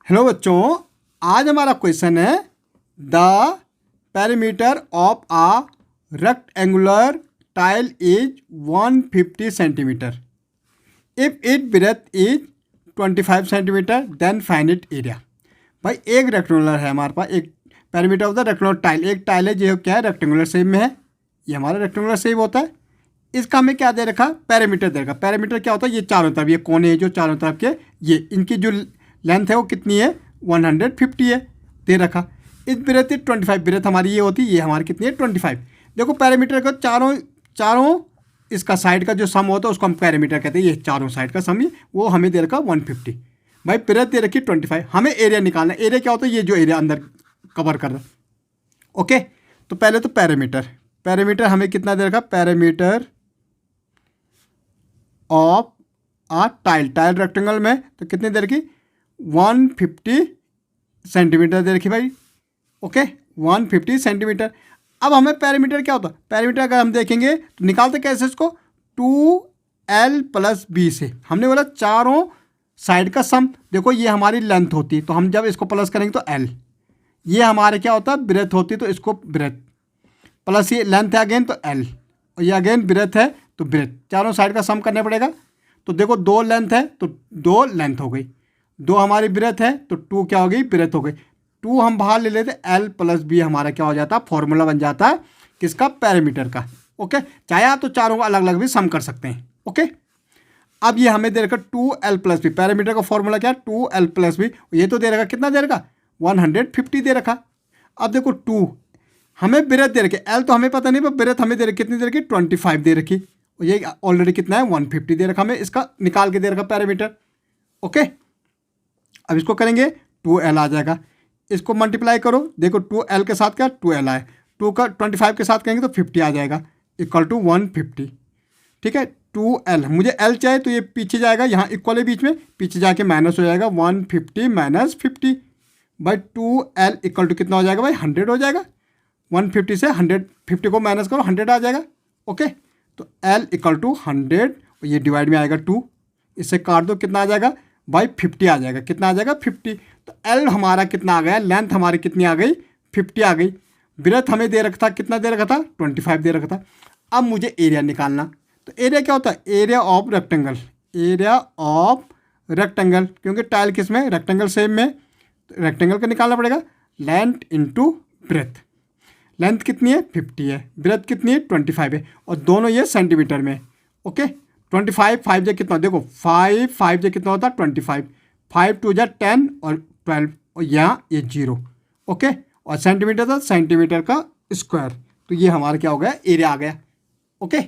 Hello बच्चों, आज हमारा क्वेश्चन है the perimeter of a rectangular tile is 150 centimeter. If it breadth is 25 centimeter then find it area. भाई एक rectangular है हमारे पास, एक perimeter of the rectangular tile, एक टाइल है जो क्या है रेक्टेंगुलर शेप में है, ये हमारा रेक्टेंगुलर शेप होता है। इसका हमें क्या दे रखा, पैरामीटर दे रखा। पैरामीटर क्या होता है, ये चारों तरफ, ये कोने जो चारों तरफ के, ये इनकी जो लेंथ है वो कितनी है 150 है दे रखा। इस ब्रेथ 25 ब्रेथ हमारी ये होती है, ये हमारी कितनी है 25। देखो पैरामीटर का चारों इसका साइड का जो सम होता है उसको हम पैरामीटर कहते हैं। ये चारों साइड का सम, वो हमें दे रखा 150। भाई ब्रेथ दे रखी 25, हमें एरिया निकालना। एरिया क्या होता है, ये जो एरिया अंदर कवर कर रहा है। ओके, तो पहले तो पैरामीटर हमें कितना दे रखा, parameter of a tile rectangle में तो कितनी दे रखी 150 सेंटीमीटर दे रखी भाई। Okay 150 centimetre. अब हमें पैरामीटर क्या होता है, पैरामीटर अगर हम देखेंगे तो निकालते कैसे इसको, 2l + b से। हमने बोला चारों साइड का सम। देखो ये हमारी लेंथ होती है तो हम जब इसको प्लस करेंगे तो l, ये हमारे क्या होता है ब्रेथ होती है तो इसको ब्रेथ प्लस ये लेंथ है अगेन तो l, और ये अगेन ब्रेथ है तो ब्रेथ, चारों साइड का सम करना पड़ेगा। तो देखो 2 लेंथ है तो 2 लेंथ हो गई, 2 हमारी ब्रेथ है तो 2 क्या हो गई ब्रेथ हो गई। 2 हम बाहर ले लेते, l + b हमारा क्या हो जाता, फॉर्मूला बन जाता है किसका, पैरामीटर का। ओके, चाहे आप तो चारों को अलग अलग भी सम कर सकते हैं। ओके, अब ये हमें दे रखा 2l + b, पैरामीटर का फॉर्मूला क्या है 2l + b। ये तो दे रखा कितना दे रखा 150 दे रखा। अब देखो 2 हमें ब्रेथ दे रखी, l तो हमें पता नहीं पर ब्रेथ हमें दे रखी कितनी दे रखी 25 दे रखी, और ये ऑलरेडी कितना है 150 दे रखा, हमें इसका निकाल के दे रखा पैरामीटर। ओके, अब इसको करेंगे 2l आ जाएगा, इसको मल्टीप्लाई करो, देखो 2l के साथ क्या 2l आए, 2 का 25 के साथ करेंगे तो 50 आ जाएगा = 150। ठीक है, 2l मुझे l चाहिए तो ये पीछे जाएगा, यहाँ इक्वल है बीच में, पीछे जाके माइनस हो जाएगा 150 - 50 भाई 2l = कितना हो जाएगा भाई 100 हो जाएगा। 150 से 150 को माइनस करो 100 आ जाएगा। ओके, तो l = 100, ये डिवाइड में आएगा 2, इससे काट दो कितना आ जाएगा भाई 50 आ जाएगा। कितना आ जाएगा 50। तो l हमारा कितना आ गया, लेंथ हमारी कितनी आ गई 50 आ गई। ब्रेथ हमें दे रखा था, कितना दे रखा था 25 दे रखा था। अब मुझे एरिया निकालना, तो एरिया क्या होता है, एरिया ऑफ रेक्टेंगल, क्योंकि टाइल किस में रेक्टेंगल शेप में, तो रेक्टेंगल का निकालना पड़ेगा। लेंथ × ब्रेथ, लेंथ कितनी है 50 है, ब्रेथ कितनी है 25 है, और दोनों ये सेंटीमीटर में। ओके, 25 5 जा कितना, देखो 5 जा कितना होता है 25, 5 2 जा 10 और 12, और यहाँ ये 0। ओके, और सेंटीमीटर था सेंटीमीटर का स्क्वायर, तो ये हमारा क्या हो गया एरिया आ गया। ओके।